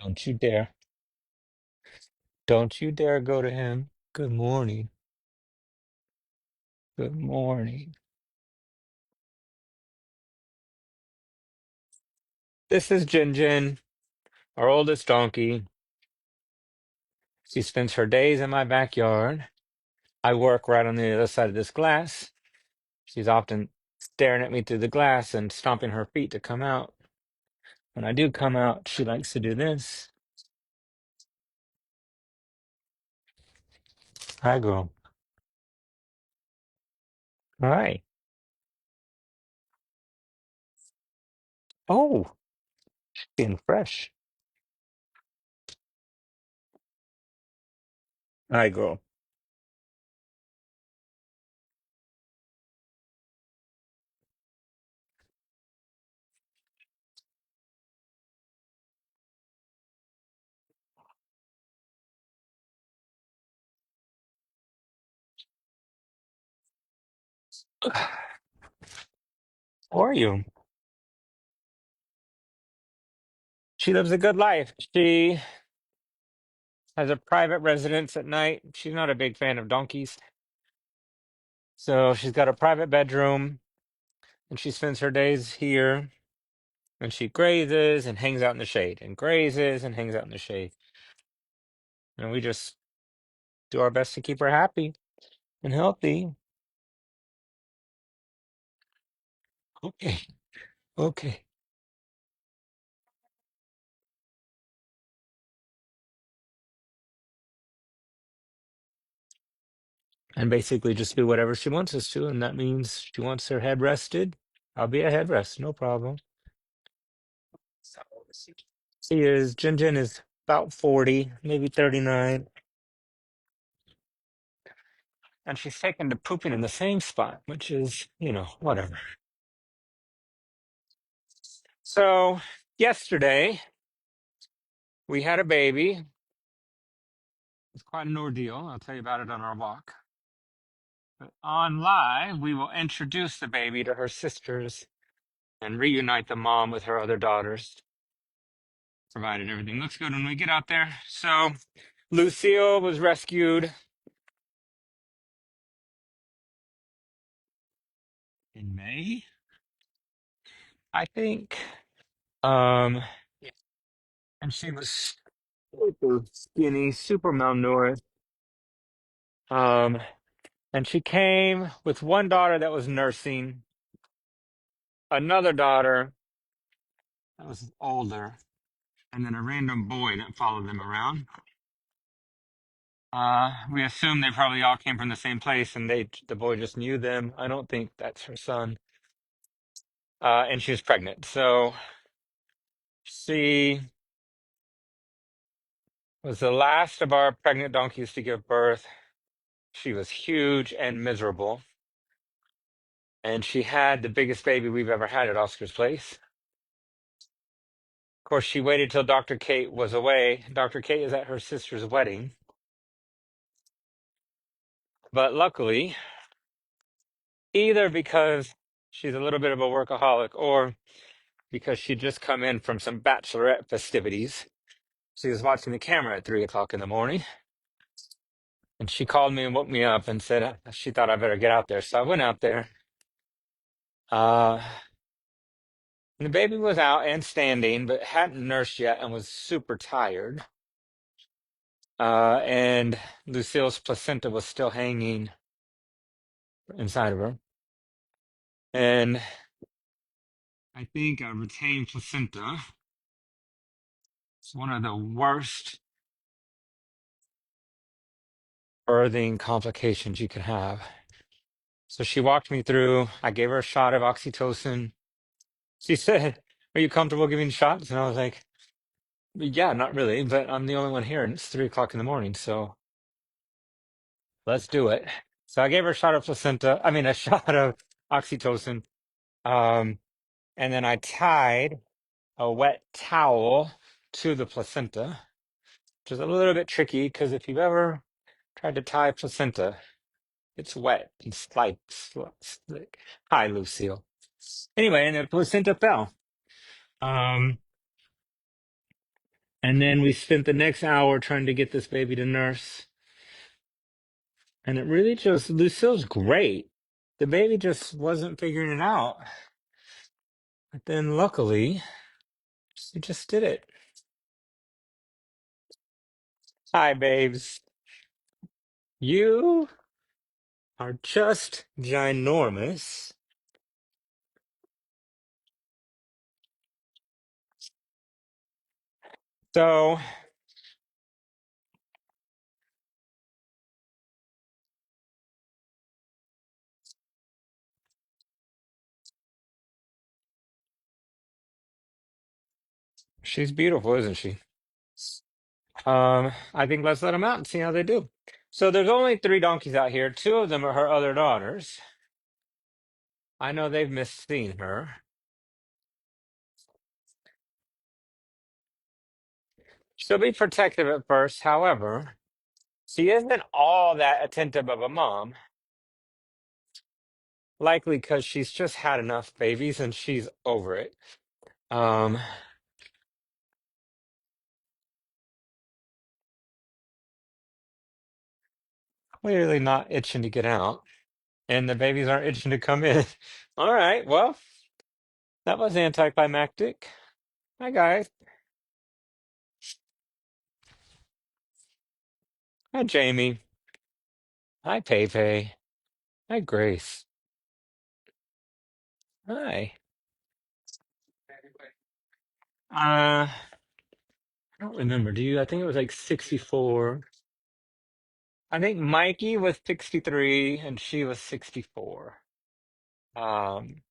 Don't you dare. Don't you dare go to him. Good morning. Good morning. This is Jin Jin, our oldest donkey. She spends her days in my backyard. I work right on the other side of this glass. She's often staring at me through the glass and stomping her feet to come out. When I do come out, she likes to do this. Hi, girl. Hi. Oh, being fresh. Hi, girl. How are you? She lives a good life. She has a private residence at night. She's not a big fan of donkeys. So she's got a private bedroom and she spends her days here and she grazes and hangs out in the shade and grazes and hangs out in the shade. And we just do our best to keep her happy and healthy. Okay. Okay. And basically just do whatever she wants us to. And that means she wants her head rested. I'll be a headrest, no problem. So Jin Jin is about 40, maybe 39. And she's taken to pooping in the same spot, which is, whatever. So yesterday we had a baby. It's quite an ordeal. I'll tell you about it on our walk. But on live, we will introduce the baby to her sisters and reunite the mom with her other daughters, provided everything looks good when we get out there. So Lucille was rescued in May, I think. Um, and she was super skinny, super malnourished. Um, and she came with one daughter that was nursing, another daughter that was older, and then a random boy that followed them around. We assume they probably all came from the same place, and the boy just knew them. I don't think that's her son. And she was pregnant, so she was the last of our pregnant donkeys to give birth. She was huge and miserable, and she had the biggest baby we've ever had at Oscar's place. Of course, she waited till Dr. Kate was away. Dr. Kate is at her sister's wedding, but luckily, either because she's a little bit of a workaholic or because she'd just come in from some bachelorette festivities. She was watching the camera at 3 o'clock in the morning, and she called me and woke me up and said she thought I better get out there. So I went out there. Uh, and the baby was out and standing, but hadn't nursed yet and was super tired. And Lucille's placenta was still hanging inside of her. And I think a retained placenta is one of the worst birthing complications you could have. So she walked me through. I gave her a shot of oxytocin. She said, "Are you comfortable giving shots?" And I was like, "Yeah, not really, but I'm the only one here, and it's 3 o'clock in the morning, so let's do it." So I gave her a shot of placenta. I mean, a shot of oxytocin. Um, and then I tied a wet towel to the placenta, which is a little bit tricky because if you've ever tried to tie placenta, it's wet and slick. Hi, Lucille. Anyway, and the placenta fell. Um, And then we spent the next hour trying to get this baby to nurse. And it really just, Lucille's great. The baby just wasn't figuring it out. But then luckily, she just did it. Hi, babes. You are just ginormous. So she's beautiful, isn't she? I think let's let them out and see how they do. So there's only three donkeys out here. Two of them are her other daughters. I know they've missed seeing her. She'll be protective at first. However, she isn't all that attentive of a mom, likely because she's just had enough babies and she's over it. Um, Clearly not itching to get out, and the babies aren't itching to come in. All right, well, that was anticlimactic. Hi, guys. Hi, Jamie. Hi, Pepe. Hi, Grace. Hi. I don't remember. Do you? I think it was like 64. I think Mikey was 63 and she was 64. Um,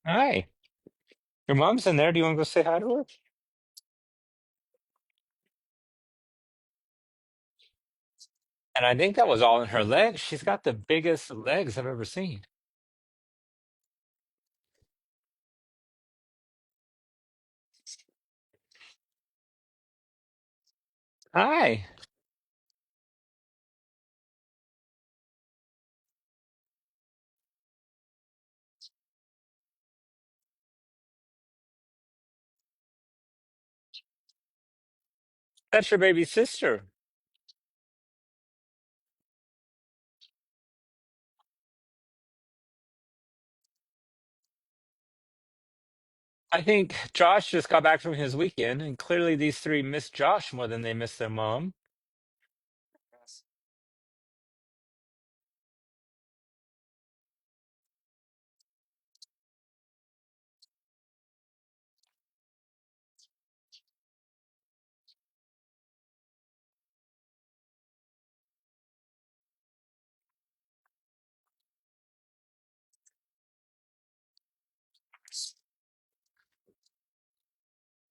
Hi. Your mom's in there. Do you want to go say hi to her? And I think that was all in her legs. She's got the biggest legs I've ever seen. Hi. That's your baby sister. I think Josh just got back from his weekend, and clearly these three miss Josh more than they miss their mom.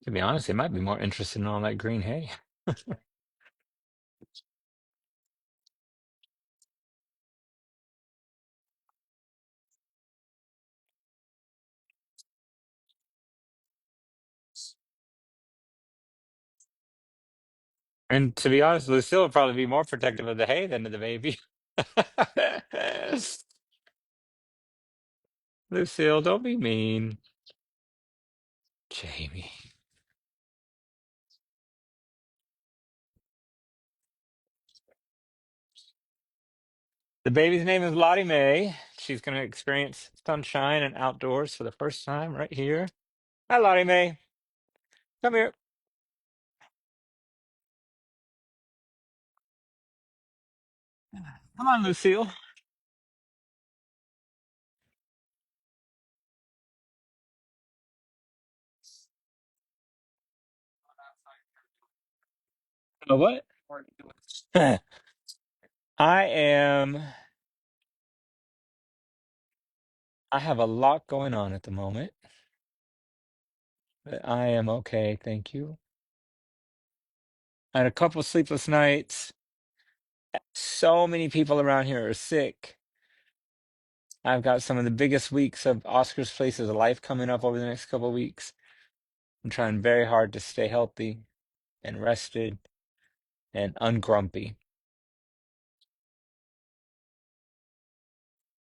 To be honest, they might be more interested in all that green hay. And to be honest, Lucille would probably be more protective of the hay than of the baby. Lucille, don't be mean. Jamie. The baby's name is Lottie Mae. She's going to experience sunshine and outdoors for the first time right here. Hi, Lottie Mae. Come here. Come on, Lucille. What? I am. I have a lot going on at the moment, but I am okay. Thank you. I had a couple sleepless nights. So many people around here are sick. I've got some of the biggest weeks of Oscar's Places of Life coming up over the next couple of weeks. I'm trying very hard to stay healthy and rested and ungrumpy.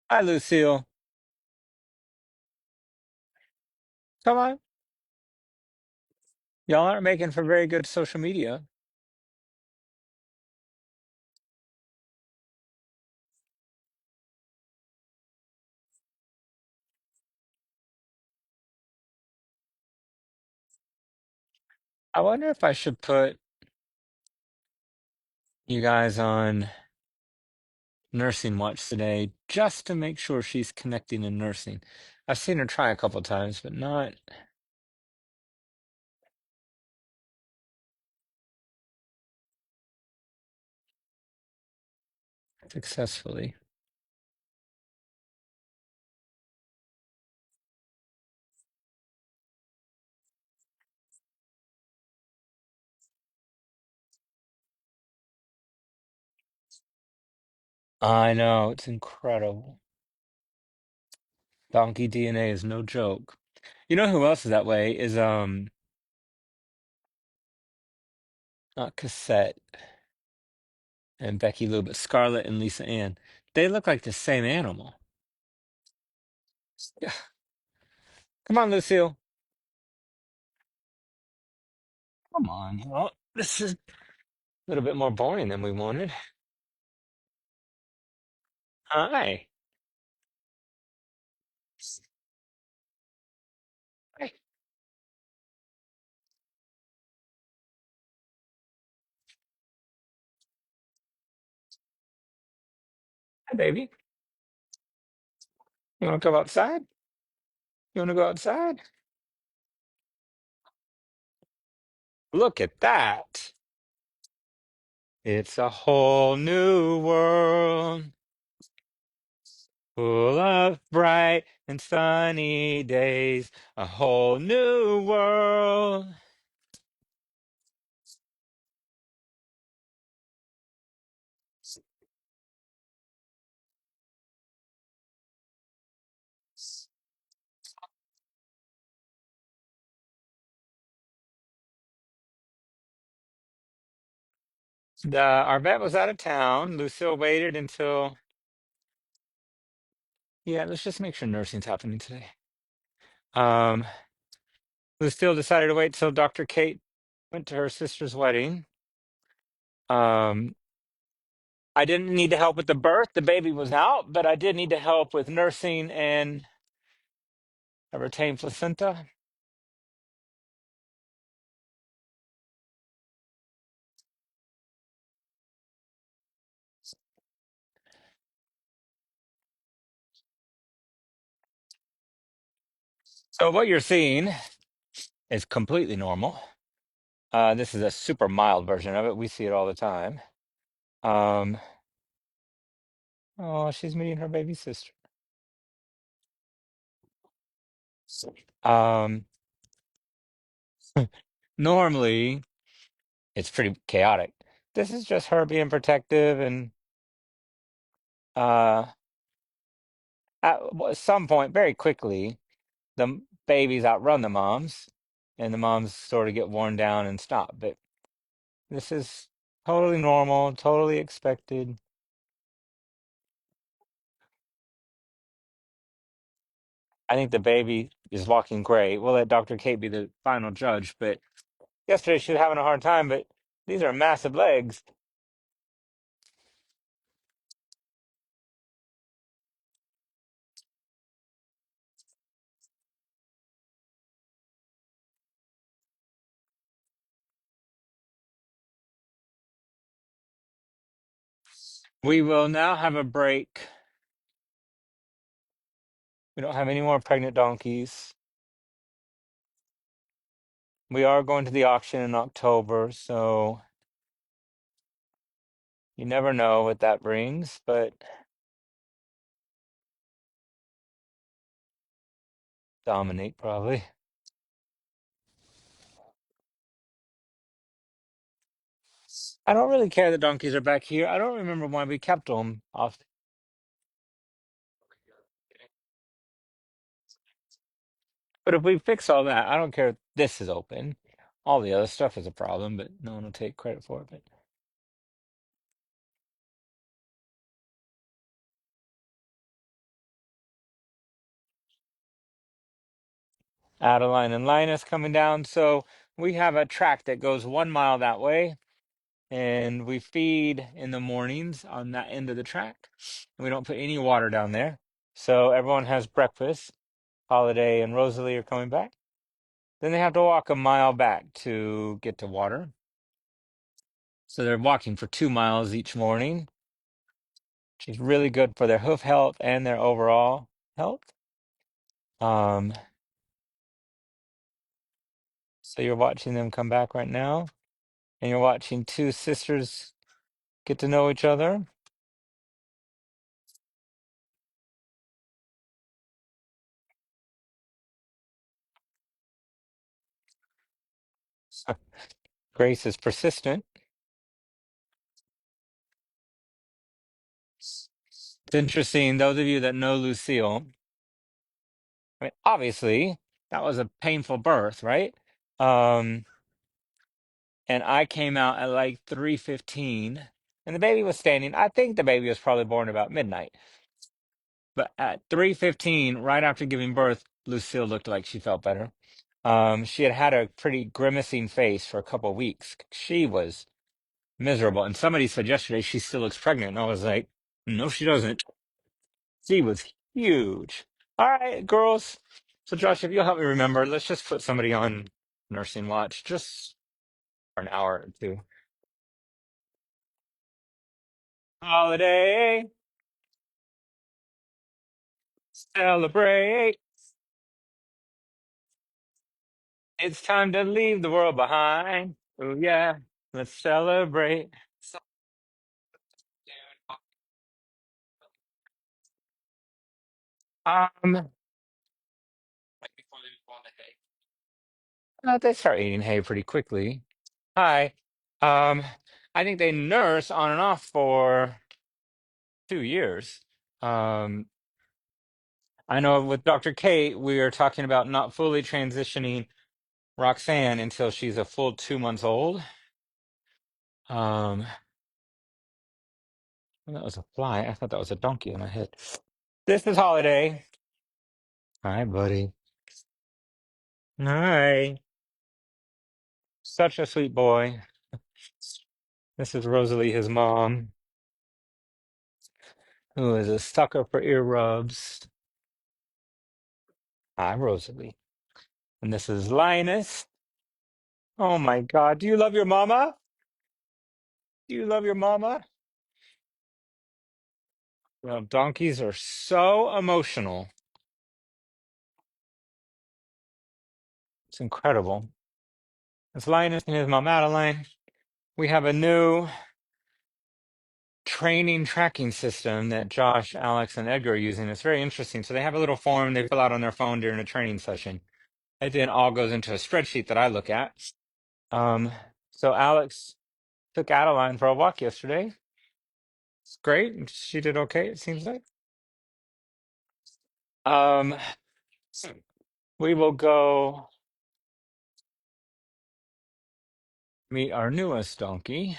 Hi, Lucille. Come on. Y'all aren't making for very good social media. I wonder if I should put you guys on nursing watch today just to make sure she's connecting in nursing. I've seen her try a couple times, but not successfully. I know, it's incredible. Donkey DNA is no joke. You know who else is that way is not Cassette and Becky Lou, but Scarlett and Lisa Ann. They look like the same animal. Yeah. Come on, Lucille. Come on. Well, this is a little bit more boring than we wanted. Hi. Hi, hi, baby. You want to go outside? You want to go outside? Look at that. It's a whole new world full of bright and sunny days. A whole new world. Our vet was out of town. Lucille waited until, yeah, let's just make sure nursing's happening today. Um, Lucille decided to wait till Dr. Kate went to her sister's wedding. Um, I didn't need to help with the birth. The baby was out, but I did need to help with nursing and a retained placenta. So what you're seeing is completely normal. This is a super mild version of it. We see it all the time. Um, oh, she's meeting her baby sister. Um, Normally it's pretty chaotic. This is just her being protective and uh some point very quickly babies outrun the moms and the moms sort of get worn down and stop. But this is totally normal, totally expected. I think the baby is walking great. We'll let Dr. Kate be the final judge, but yesterday she was having a hard time, but these are massive legs. We will now have a break. We don't have any more pregnant donkeys. We are going to the auction in October, so you never know what that brings, but dominate probably. I don't really care the donkeys are back here. I don't remember why we kept them off. But if we fix all that, I don't care if this is open. All the other stuff is a problem, but no one will take credit for it. But Adeline and Linus coming down. So we have a track that goes 1 mile that way, and we feed in the mornings on that end of the track. And we don't put any water down there. So everyone has breakfast. Holiday and Rosalie are coming back. Then they have to walk a mile back to get to water. So they're walking for 2 miles each morning, which is really good for their hoof health and their overall health. Um, so you're watching them come back right now, and you're watching two sisters get to know each other. Grace is persistent. It's interesting, those of you that know Lucille, I mean, obviously, that was a painful birth, right? Um, and I came out at like 3:15, and the baby was standing. I think the baby was probably born about midnight. But at 3:15, right after giving birth, Lucille looked like she felt better. She had had a pretty grimacing face for a couple of weeks. She was miserable. And somebody said yesterday she still looks pregnant. And I was like, no, she doesn't. She was huge. All right, girls. So Josh, if you'll help me remember, let's just put somebody on nursing watch just for an hour or two. Holiday, celebrate. It's time to leave the world behind. Oh yeah, let's celebrate. Um, they start eating hay pretty quickly. Hi. Um, I think they nurse on and off for 2 years. Um, I know with Dr. Kate, we are talking about not fully transitioning Roxanne until she's a full 2 months old. Um, that was a fly. I thought that was a donkey in my head. This is Holiday. Hi, buddy. Hi. Such a sweet boy. This is Rosalie, his mom, who is a sucker for ear rubs. Hi, Rosalie. And this is Linus. Oh my God. Do you love your mama? Do you love your mama? Well, donkeys are so emotional. It's incredible. It's Linus and his mom, Adeline. We have a new training tracking system that Josh, Alex, and Edgar are using. It's very interesting. So they have a little form they fill out on their phone during a training session. It then all goes into a spreadsheet that I look at. Um, so Alex took Adeline for a walk yesterday. It's great. She did okay, it seems like. Um, we will go meet our newest donkey.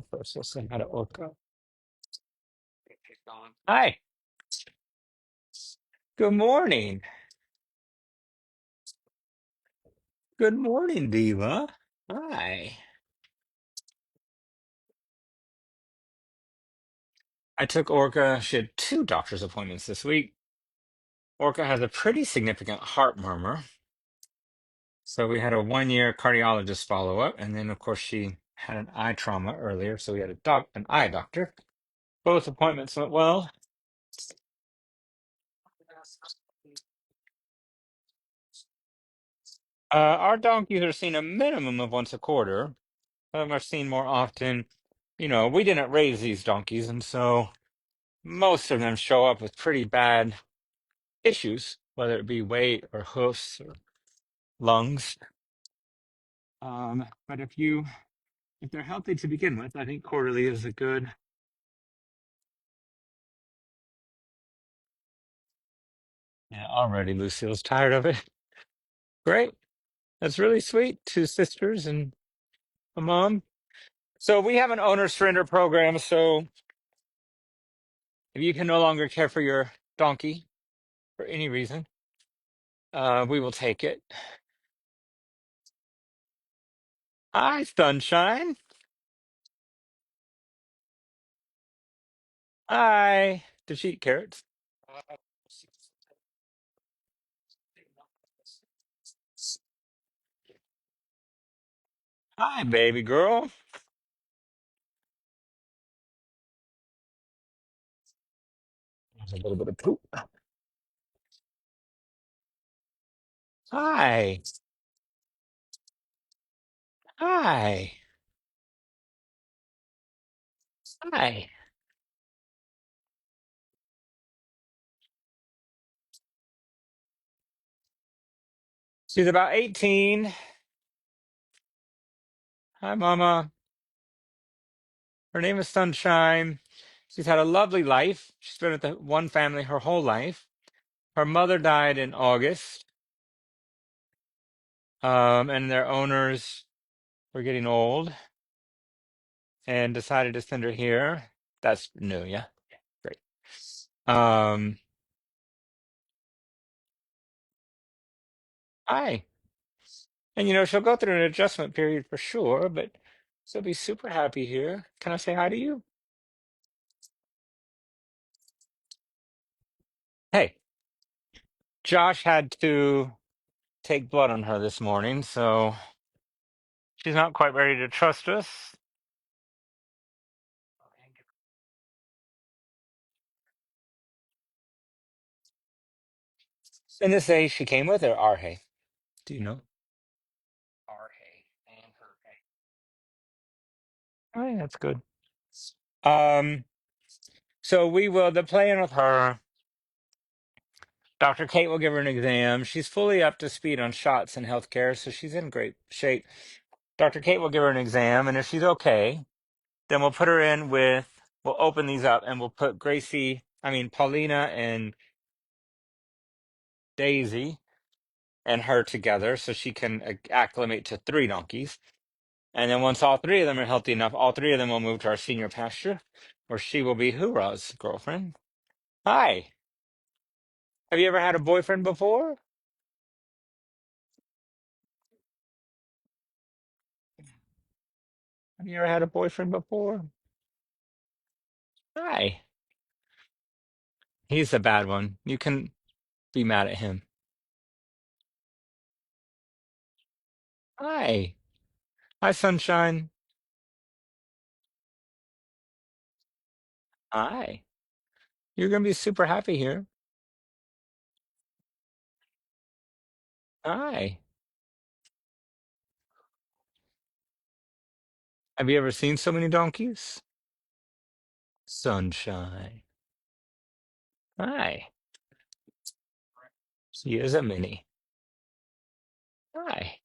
First, let's see how to Orca. Hi. Good morning. Good morning, Diva. Hi. I took Orca. She had two doctor's appointments this week. Orca has a pretty significant heart murmur. So we had a 1 year cardiologist follow up. And then, of course, she had an eye trauma earlier. So we had an eye doctor. Both appointments went well. Our donkeys are seen a minimum of once a quarter. Some are seen more often. You know, we didn't raise these donkeys. And so most of them show up with pretty bad issues, whether it be weight or hoofs or lungs. But if they're healthy to begin with, I think quarterly is a good. Yeah, already Lucille's tired of it. Great. That's really sweet. Two sisters and a mom. So we have an owner surrender program. So if you can no longer care for your donkey, for any reason, we will take it. Hi, sunshine. Hi. Did she eat carrots? Hi, baby girl. There's a little bit of poop. Hi. Hi. Hi. She's about 18. Hi, Mama. Her name is Sunshine. She's had a lovely life. She's been with the one family her whole life. Her mother died in August, and their owners were getting old and decided to send her here. That's new, yeah. Great. Um, Hi. And she'll go through an adjustment period for sure, but she'll be super happy here. Can I say hi to you? Hey, Josh had to take blood on her this morning, so she's not quite ready to trust us. And this day she came with, or Arhe? Do you know? Arhe and her. Oh, yeah, that's good. Um, so the plan with her, Dr. Kate will give her an exam. She's fully up to speed on shots and healthcare, so she's in great shape. Dr. Kate will give her an exam, and if she's okay, then we'll put her in we'll open these up and we'll put Paulina and Daisy and her together so she can acclimate to three donkeys. And then once all three of them are healthy enough, all three of them will move to our senior pasture where she will be Hoorah's girlfriend. Hi. Have you ever had a boyfriend before? Have you ever had a boyfriend before? Hi. He's the bad one. You can be mad at him. Hi. Hi, sunshine. Hi. You're going to be super happy here. Hi. Have you ever seen so many donkeys? Sunshine. Hi. She is a mini. Hi.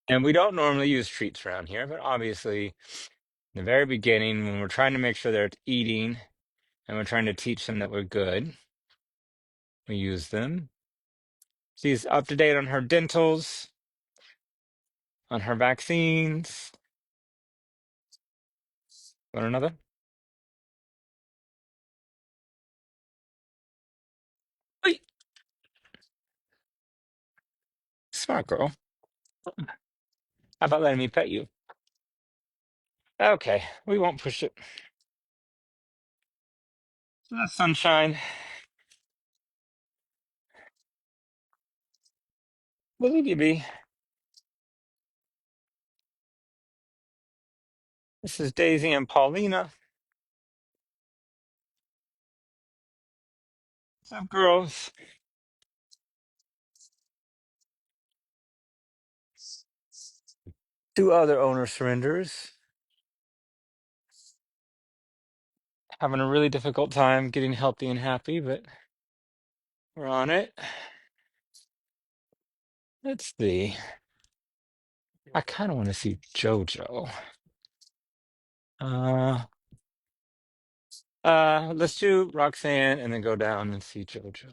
And we don't normally use treats around here, but obviously, in the very beginning, when we're trying to make sure they're eating and we're trying to teach them that we're good, we use them. She's up to date on her dentals, on her vaccines. Want another? Wait, smart girl. How about letting me pet you? Okay, we won't push it. So that's sunshine. We'll leave you be. This is Daisy and Paulina. What's up, girls? Two other owner surrenders. Having a really difficult time getting healthy and happy, but we're on it. Let's see. I kind of want to see JoJo. Uh, let's do Roxanne and then go down and see JoJo.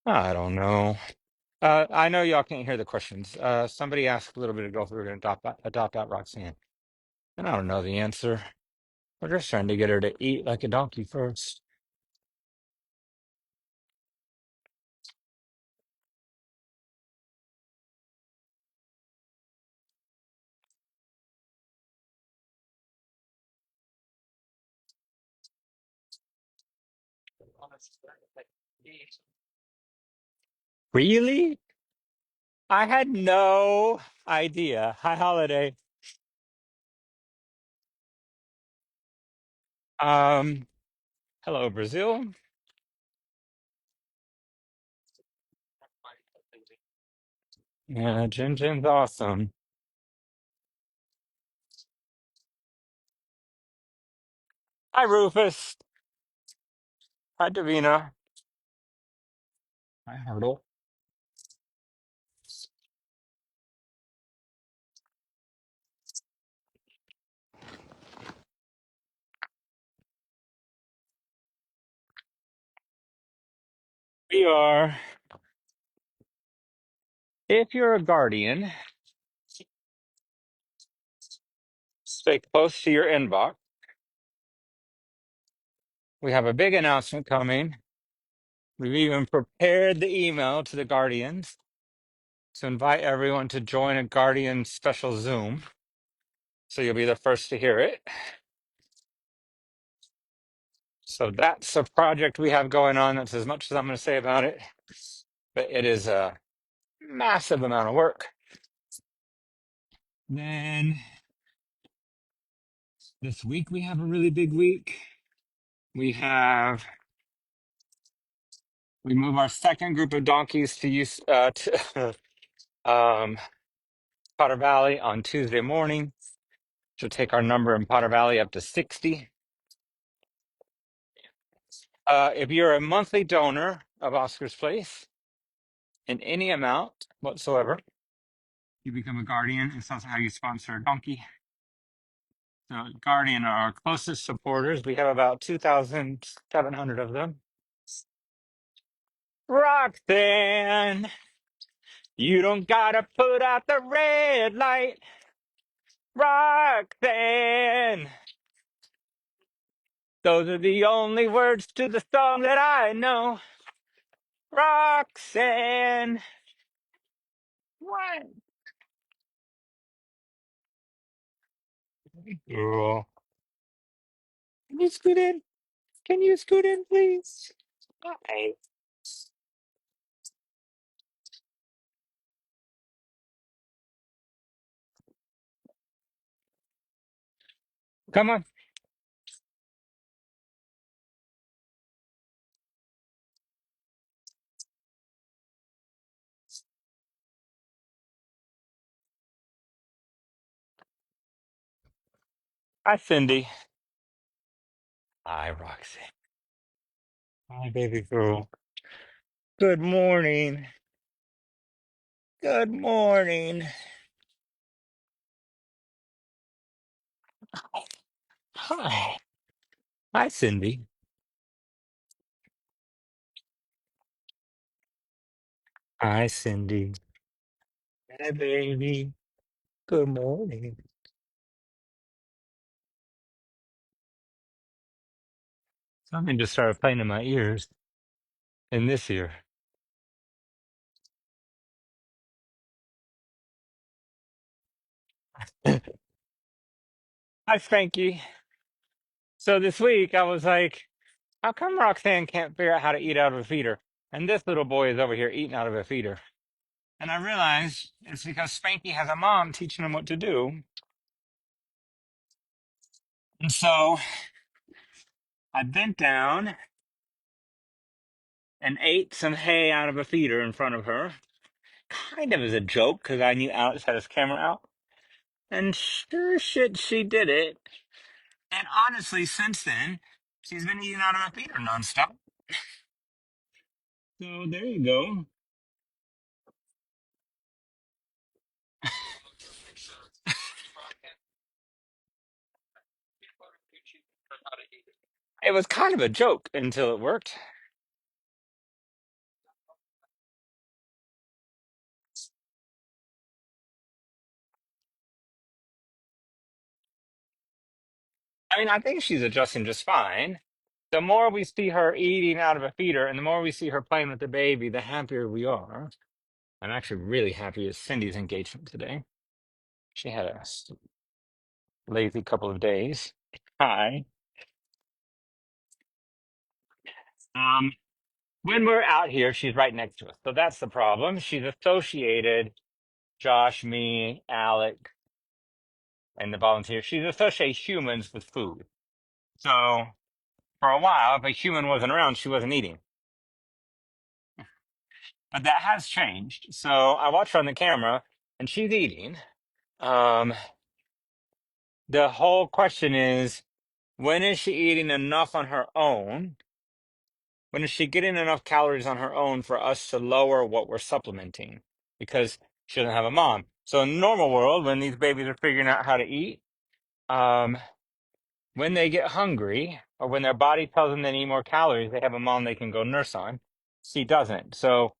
I don't know. I know y'all can't hear the questions. Somebody asked a little bit ago if we were going to adopt out Roxanne, and I don't know the answer. We're just trying to get her to eat like a donkey first. Really? I had no idea. Hi, Holiday. Um, Hello, Brazil. Yeah, Jin's awesome. Hi, Rufus. Hi, Davina. Hi, Hurdle. We are, if you're a guardian, stay close to your inbox. We have a big announcement coming. We've even prepared the email to the guardians to invite everyone to join a guardian special Zoom. So you'll be the first to hear it. So that's a project we have going on. That's as much as I'm going to say about it. But it is a massive amount of work. Then this week we have a really big week. We move our second group of donkeys to use to Potter Valley on Tuesday morning. She'll take our number in Potter Valley up to 60. If you're a monthly donor of Oscar's Place in any amount whatsoever, you become a guardian. It's also how you sponsor a donkey. So, guardian are our closest supporters. We have about 2,700 of them. Roxanne, you don't gotta put out the red light. Roxanne, those are the only words to the song that I know. Roxanne, what? Girl, can you scoot in? Can you scoot in, please? Hi. Come on. Hi, Cindy. Hi, Roxanne. Hi, baby girl. Good morning. Good morning. Hi. Hi, Cindy. Hi, Cindy. Hi, baby. Good morning. Something just started playing in my ears in this ear. Hi, Spanky. So this week I was like, how come Roxanne can't figure out how to eat out of a feeder? And this little boy is over here eating out of a feeder. And I realized it's because Spanky has a mom teaching him what to do. And so I bent down and ate some hay out of a feeder in front of her, kind of as a joke because I knew Alex had his camera out. And sure shit, she did it. And honestly, since then, she's been eating out of a feeder nonstop. So there you go. It was kind of a joke until it worked. mean, I think she's adjusting just fine. The more we see her eating out of a feeder and the more we see her playing with the baby, the happier we are. I'm actually really happy with Cindy's engagement today. She had a lazy couple of days. Hi. Um, when we're out here, she's right next to us. So that's the problem. She's associated Josh, me, Alec, and the volunteer. She's associated humans with food. So for a while, if a human wasn't around, she wasn't eating. But that has changed. So I watch her on the camera and she's eating. Um, the whole question is, when is she eating enough on her own? When is she getting enough calories on her own for us to lower what we're supplementing? Because she doesn't have a mom. So in the normal world, when these babies are figuring out how to eat, um, when they get hungry or when their body tells them they need more calories, they have a mom they can go nurse on. She doesn't. So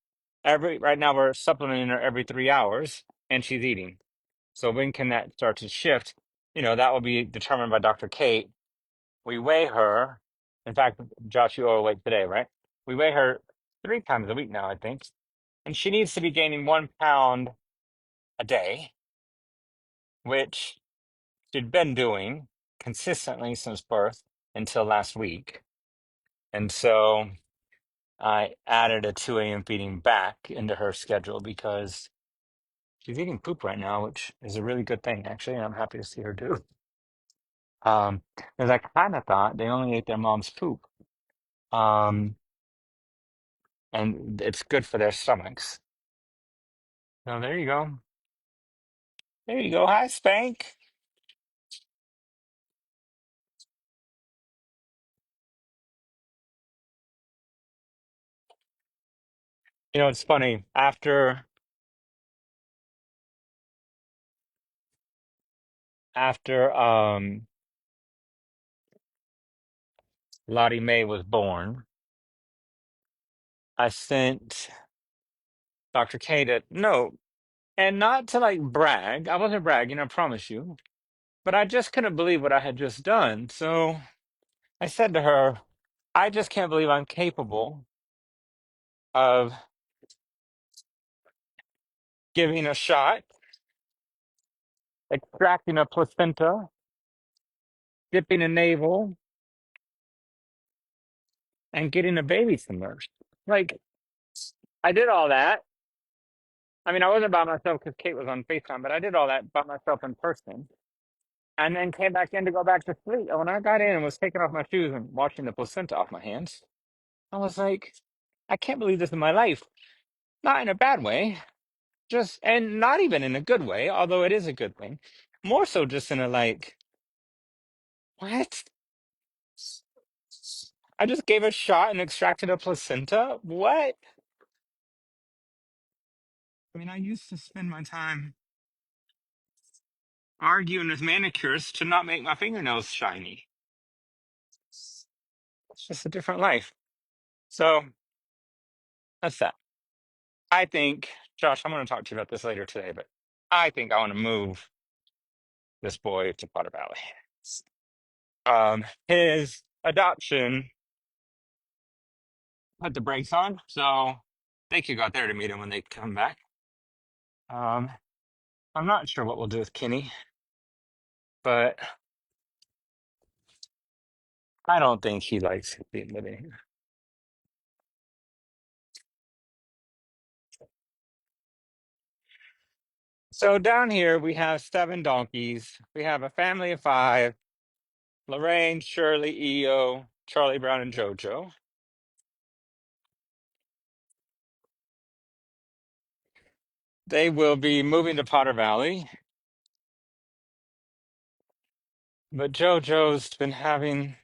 every right now we're supplementing her every 3 hours and she's eating. So when can that start to shift? That will be determined by Dr. Kate. We weigh her. In fact, Josh, you overweight today, right? We weigh her 3 times a week now, I think. And she needs to be gaining 1 pound a day, which she'd been doing consistently since birth until last week. And so I added a 2 a.m. feeding back into her schedule because she's eating poop right now, which is a really good thing, actually. And I'm happy to see her do. Because I kind of thought they only ate their mom's poop. Um, and it's good for their stomachs. So there you go. There you go. Hi, Spank. It's funny. After Lottie Mae was born, I sent Dr. K to no, and not to like brag. I wasn't bragging, I promise you. But I just couldn't believe what I had just done. So I said to her, I just can't believe I'm capable of giving a shot, extracting a placenta, dipping a navel, and getting a baby submerged. Like, I did all that. I mean, I wasn't by myself because Kate was on FaceTime, but I did all that by myself in person. And then came back in to go back to sleep. And when I got in and was taking off my shoes and washing the placenta off my hands, I was like, I can't believe this in my life. Not in a bad way, and not even in a good way, although it is a good thing. More so just in a like, what? I just gave a shot and extracted a placenta? What? I mean, I used to spend my time arguing with manicurists to not make my fingernails shiny. It's just a different life. So that's that. I think, Josh, I'm going to talk to you about this later today, but I think I want to move this boy to Potter Valley. His adoption put the brakes on, so they could go out there to meet him when they come back. Um, I'm not sure what we'll do with Kenny, but I don't think he likes being living here. So down here we have 7 donkeys. We have a family of 5: Lorraine, Shirley, Eo, Charlie Brown, and JoJo. They will be moving to Potter Valley, but JoJo's been having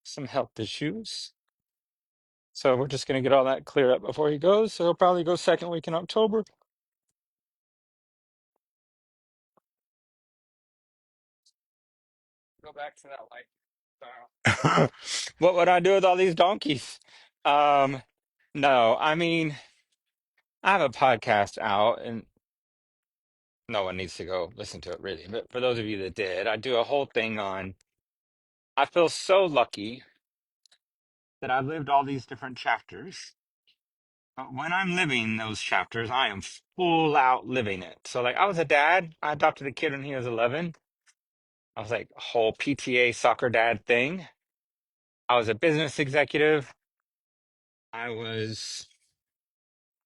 some health issues. So we're just going to get all that cleared up before he goes. So he'll probably go second week in October. Go back to that lifestyle. What would I do with all these donkeys? Um, no, I mean, I have a podcast out and no one needs to go listen to it really. But for those of you that did, I do a whole thing on I feel so lucky that I've lived all these different chapters. But when I'm living those chapters, I am full out living it. So, like, I was a dad. I adopted a kid when he was 11. I was like, whole PTA soccer dad thing. I was a business executive. I was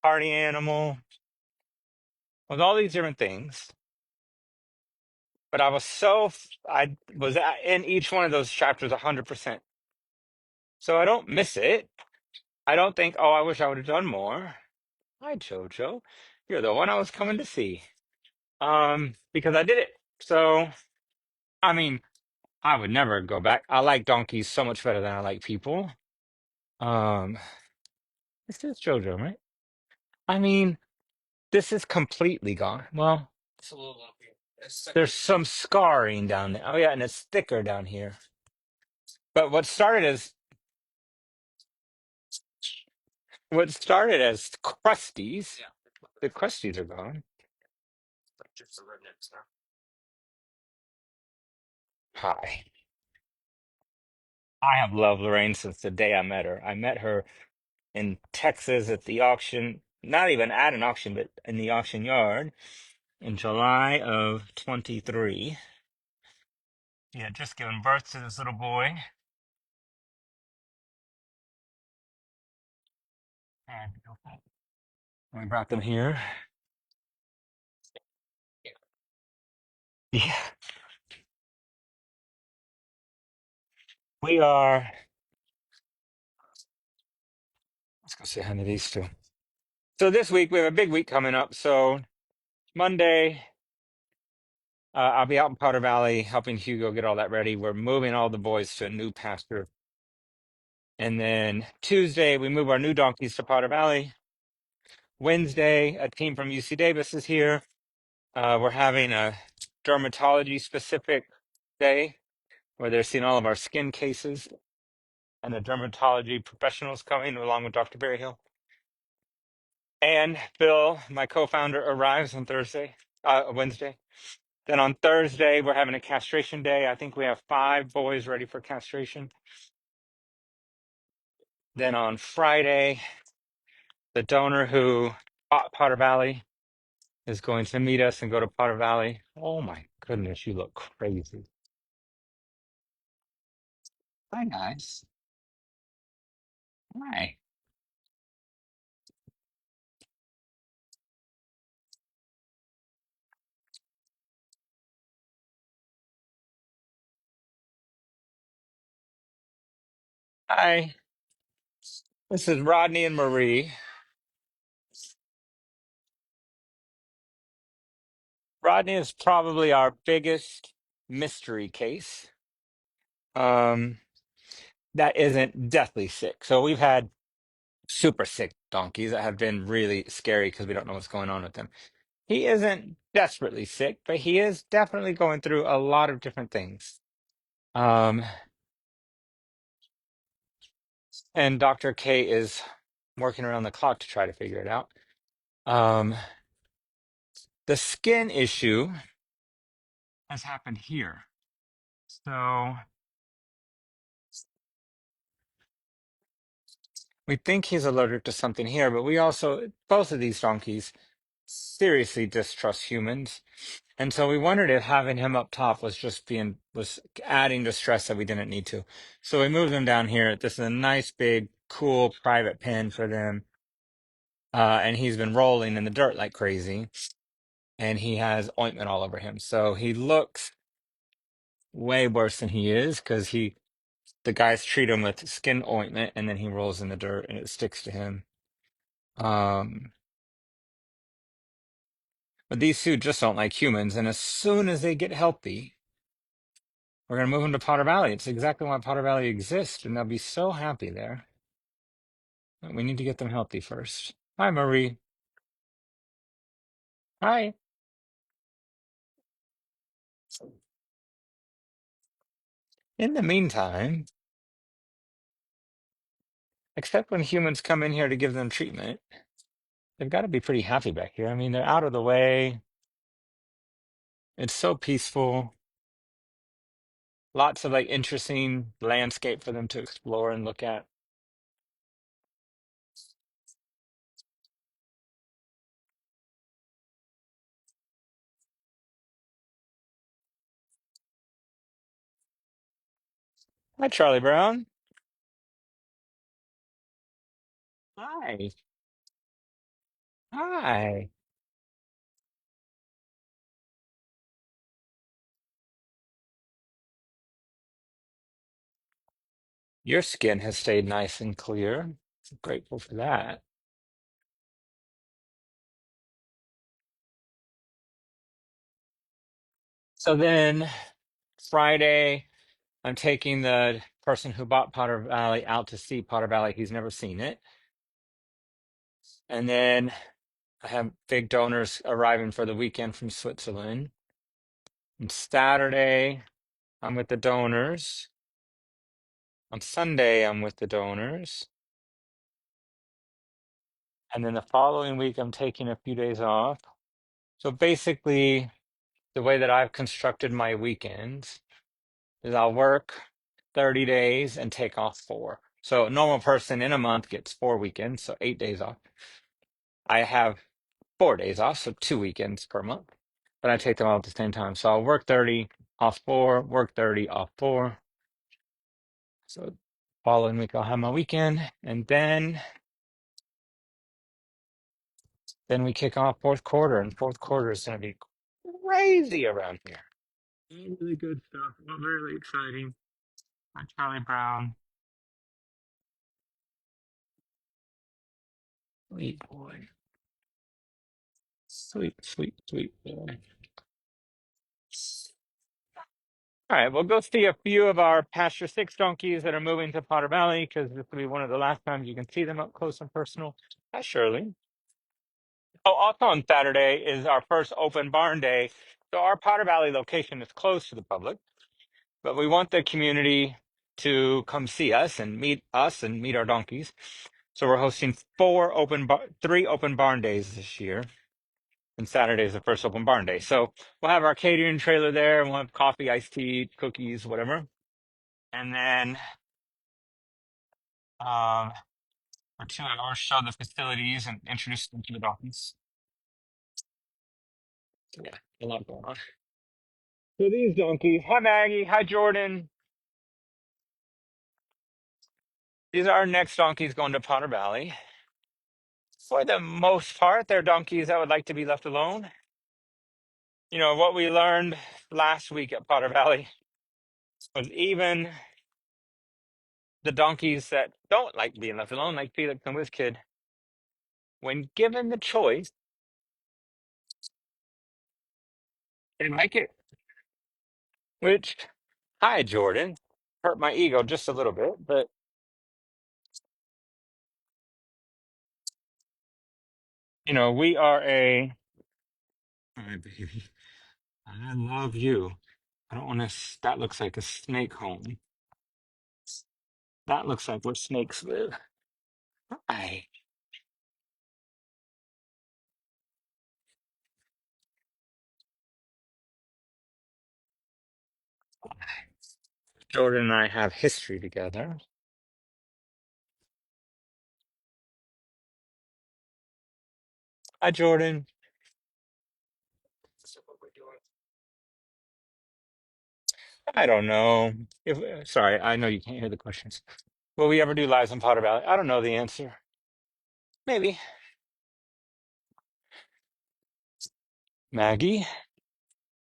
party animal. Was all these different things. But I was I was in each one of those chapters 100%. So I don't miss it. I don't think, oh, I wish I would have done more. Hi, Jojo. You're the one I was coming to see. Because I did it. So, I mean, I would never go back. I like donkeys so much better than I like people. Um, this is Jojo, right? I mean, this is completely gone. Well, there's some scarring down there. Oh yeah, and it's thicker down here. But what started as crusties, the crusties are gone. Hi. I have loved Lorraine since the day I met her. I met her in Texas at the auction, not even at an auction, but in the auction yard in July of 23. He had just given birth to this little boy. And we brought them here. Yeah, we are. Let's go say hi to these two. So this week we have a big week coming up. So Monday, I'll be out in Powder Valley helping Hugo get all that ready. We're moving all the boys to a new pasture. And then Tuesday, we move our new donkeys to Powder Valley. Wednesday, a team from UC Davis is here. We're having a dermatology specific day where they're seeing all of our skin cases and the dermatology professionals coming along with Dr. Berryhill. And Bill, my co-founder, arrives on Wednesday. Then on Thursday, we're having a castration day. I think we have 5 boys ready for castration. Then on Friday, the donor who bought Potter Valley is going to meet us and go to Potter Valley. Oh my goodness, you look crazy. Hi, guys. Hi. Hi. This is Rodney and Marie. Rodney is probably our biggest mystery case. Um, that isn't deathly sick. So we've had super sick donkeys that have been really scary because we don't know what's going on with them. He isn't desperately sick, but he is definitely going through a lot of different things. Um, and Dr. K is working around the clock to try to figure it out. Um, the skin issue has happened here. So we think he's allergic to something here, but we also, both of these donkeys seriously distrust humans. And so we wondered if having him up top was adding to stress that we didn't need to. So we moved them down here. This is a nice, big, cool private pen for them. And he's been rolling in the dirt like crazy. And he has ointment all over him. So he looks way worse than he is because the guys treat him with skin ointment and then he rolls in the dirt and it sticks to him. Um, but these two just don't like humans. And as soon as they get healthy, we're going to move them to Potter Valley. It's exactly why Potter Valley exists, and they'll be so happy there. But we need to get them healthy first. Hi, Marie. Hi. In the meantime, except when humans come in here to give them treatment, they've got to be pretty happy back here. I mean, they're out of the way. It's so peaceful. lots of like interesting landscape for them to explore and look at. Hi, Charlie Brown. Hi. Hi. Your skin has stayed nice and clear. Grateful for that. So then Friday, I'm taking the person who bought Potter Valley out to see Potter Valley. He's never seen it. And then I have big donors arriving for the weekend from Switzerland. And Saturday, I'm with the donors. On Sunday, I'm with the donors. And then the following week, I'm taking a few days off. So basically, the way that I've constructed my weekends is I'll work 30 days and take off four. So a normal person in a month gets 4 weekends, so 8 days off. I have 4 days off, so 2 weekends per month, but I take them all at the same time. So I'll work 30, off four, work 30, off four. So following week I'll have my weekend, and then we kick off fourth quarter, and fourth quarter is going to be crazy around here. Really good stuff. Well, really exciting. Hi, Charlie Brown. Sweet boy. Sweet, sweet, sweet boy. All right, we'll go see a few of our Pasture 6 donkeys that are moving to Potter Valley because this will be one of the last times you can see them up close and personal. Hi, Shirley. Oh, also on Saturday is our first open barn day. So our Potter Valley location is closed to the public, but we want the community to come see us and meet our donkeys. So we're hosting three open barn days this year. And Saturday is the first open barn day. So we'll have our catering trailer there, and we'll have coffee, iced tea, cookies, whatever. And then um, for 2 hours, show the facilities and introduce them to the donkeys. So, yeah, a lot going on. So these donkeys, hi Maggie, hi Jordan. These are our next donkeys going to Potter Valley. For the most part, they're donkeys that would like to be left alone. You know, what we learned last week at Potter Valley was even the donkeys that don't like being left alone, like Felix and WizKid, when given the choice, they like it. Which, hi Jordan, hurt my ego just a little bit, but you know, we are a. Hi, baby. I love you. I don't want to. That looks like a snake home. That looks like where snakes live. Hi. Jordan and I have history together. Hi, Jordan. I don't know. Sorry, I know you can't hear the questions. Will we ever do lives in Potter Valley? I don't know the answer. Maybe. Maggie,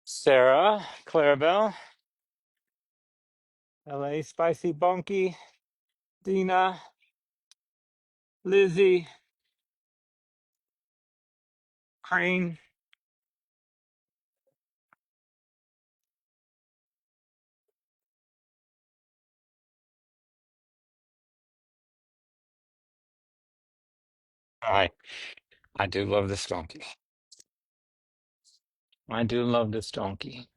Sarah, Clarabelle, LA Spicy Bunky, Dina, Lizzie, Crane. I do love this donkey. I do love this donkey.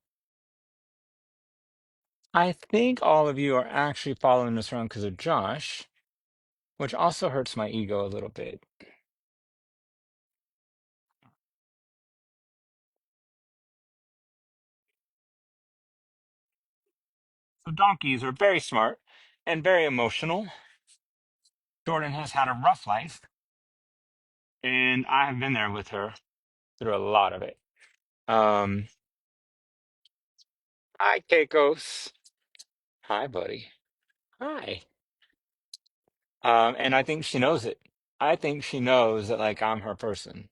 I think all of you are actually following this around because of Josh, which also hurts my ego a little bit. So donkeys are very smart and very emotional. Jordan has had a rough life, and I have been there with her through a lot of it. Um, Hi, Keikos. Hi, buddy. Hi. And I think she knows it. I think she knows that like I'm her person.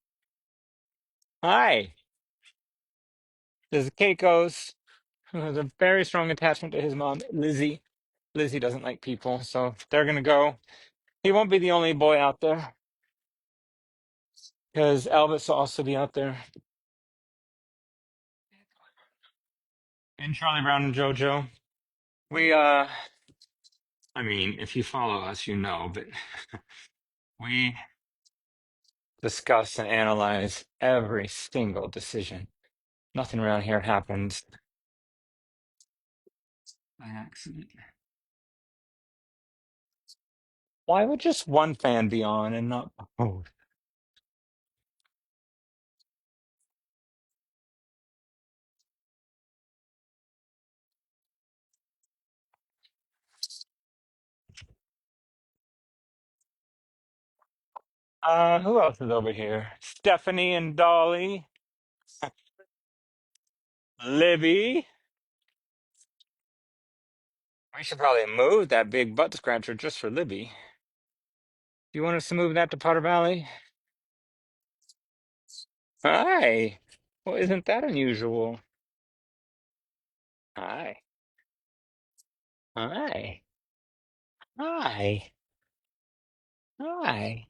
Hi. This is Keikos, who has a very strong attachment to his mom, Lizzie. Lizzie doesn't like people, so they're gonna go. He won't be the only boy out there, because Elvis will also be out there. And Charlie Brown and JoJo. We I mean, if you follow us, you know, but we discuss and analyze every single decision. Nothing around here happens by accident. Why would just one fan be on and not both? Who else is over here? Stephanie and Dolly, Libby. We should probably move that big butt scratcher just for Libby. Do you want us to move that to Potter Valley? Hi. Well, isn't that unusual? Hi. Hi. Hi. Hi.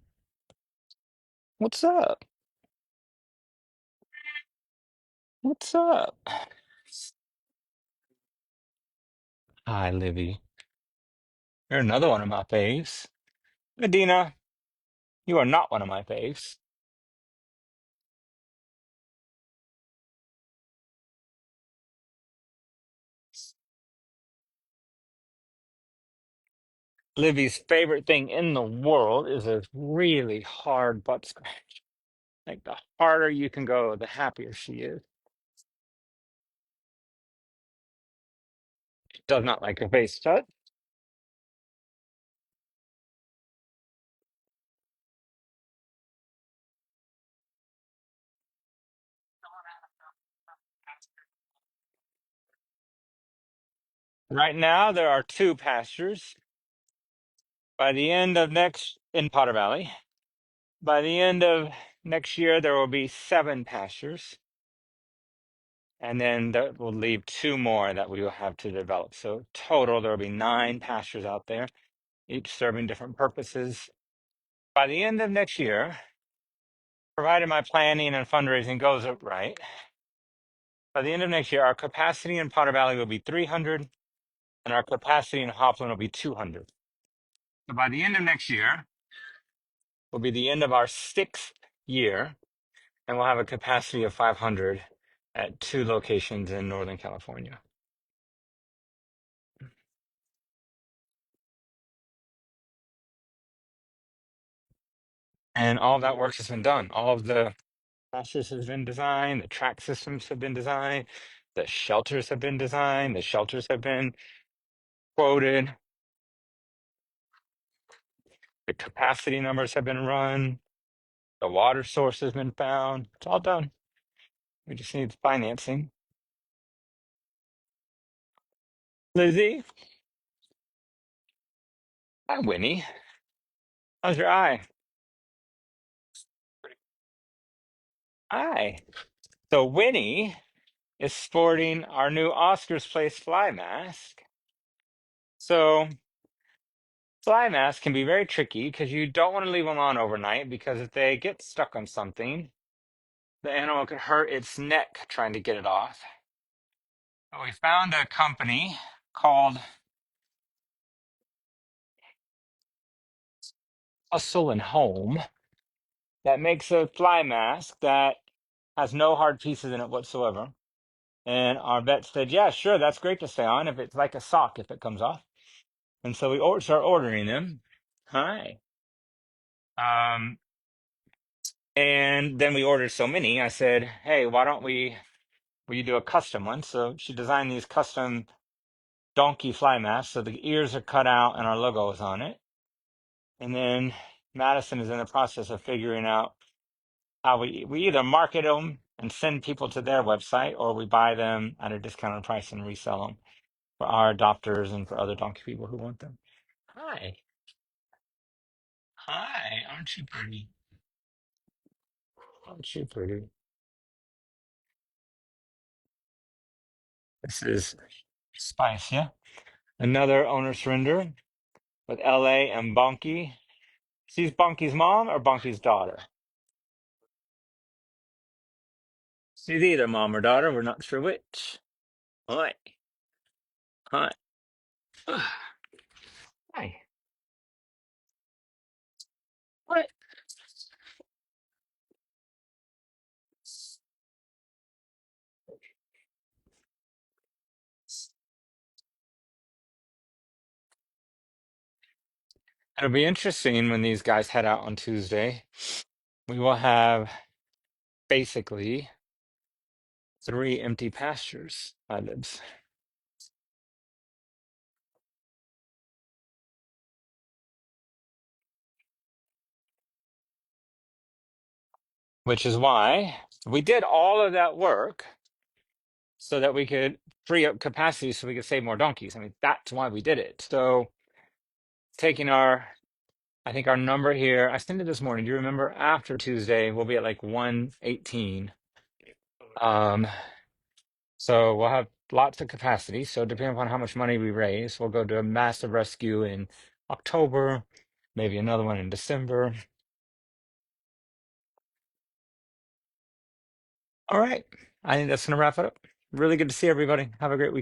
What's up? What's up? Hi, Libby. You're another one of my faves. Medina, you are not one of my faves. Libby's favorite thing in the world is a really hard butt scratch. Like the harder you can go, the happier she is. She does not like a face touch. Right now, there are two pastures. By the end of next in Potter Valley, by the end of next year, there will be seven pastures, and then that will leave two more that we will have to develop. So total, there will be nine pastures out there, each serving different purposes. By the end of next year, provided my planning and fundraising goes up right, by the end of next year, our capacity in Potter Valley will be 300, and our capacity in Hopland will be 200. So by the end of next year, will be the end of our sixth year, and we'll have a capacity of 500 at two locations in Northern California. And all of that work has been done. All of the pastures has been designed, the track systems have been designed, the shelters have been designed, the shelters have been quoted, the capacity numbers have been run, the water source has been found. It's all done. We just need financing. Lizzie, hi Winnie. How's your eye? Hi. So Winnie is sporting our new Oscars Place fly mask. So fly masks can be very tricky because you don't want to leave them on overnight because if they get stuck on something, the animal could hurt its neck trying to get it off. But we found a company called Hustle and Home that makes a fly mask that has no hard pieces in it whatsoever. And our vet said, yeah, sure, that's great to stay on if it's like a sock if it comes off. And so we start ordering them. Hi. Um, and then we ordered so many, I said, hey, why don't we will you do a custom one? So she designed these custom donkey fly mask. So the ears are cut out and our logo is on it. And then Madison is in the process of figuring out how we either market them and send people to their website, or we buy them at a discounted price and resell them for our adopters and for other donkey people who want them. Hi. Hi. Aren't you pretty? Aren't you pretty? This is Spice, yeah? Another owner surrender with LA and Bonky. She's Bonky's mom or Bonky's daughter? She's either mom or daughter. We're not sure which. Hi. Hi. Hi. What? It'll be interesting when these guys head out on Tuesday. We will have basically 3 empty pastures, eyelids, which is why we did all of that work so that we could free up capacity so we could save more donkeys. I mean, that's why we did it. So taking I think our number here, I sent it this morning. Do you remember after Tuesday, we'll be at like 118. Um, so we'll have lots of capacity. So depending upon how much money we raise, we'll go to a massive rescue in October, maybe another one in December. All right. I think that's going to wrap it up. Really good to see everybody. Have a great week.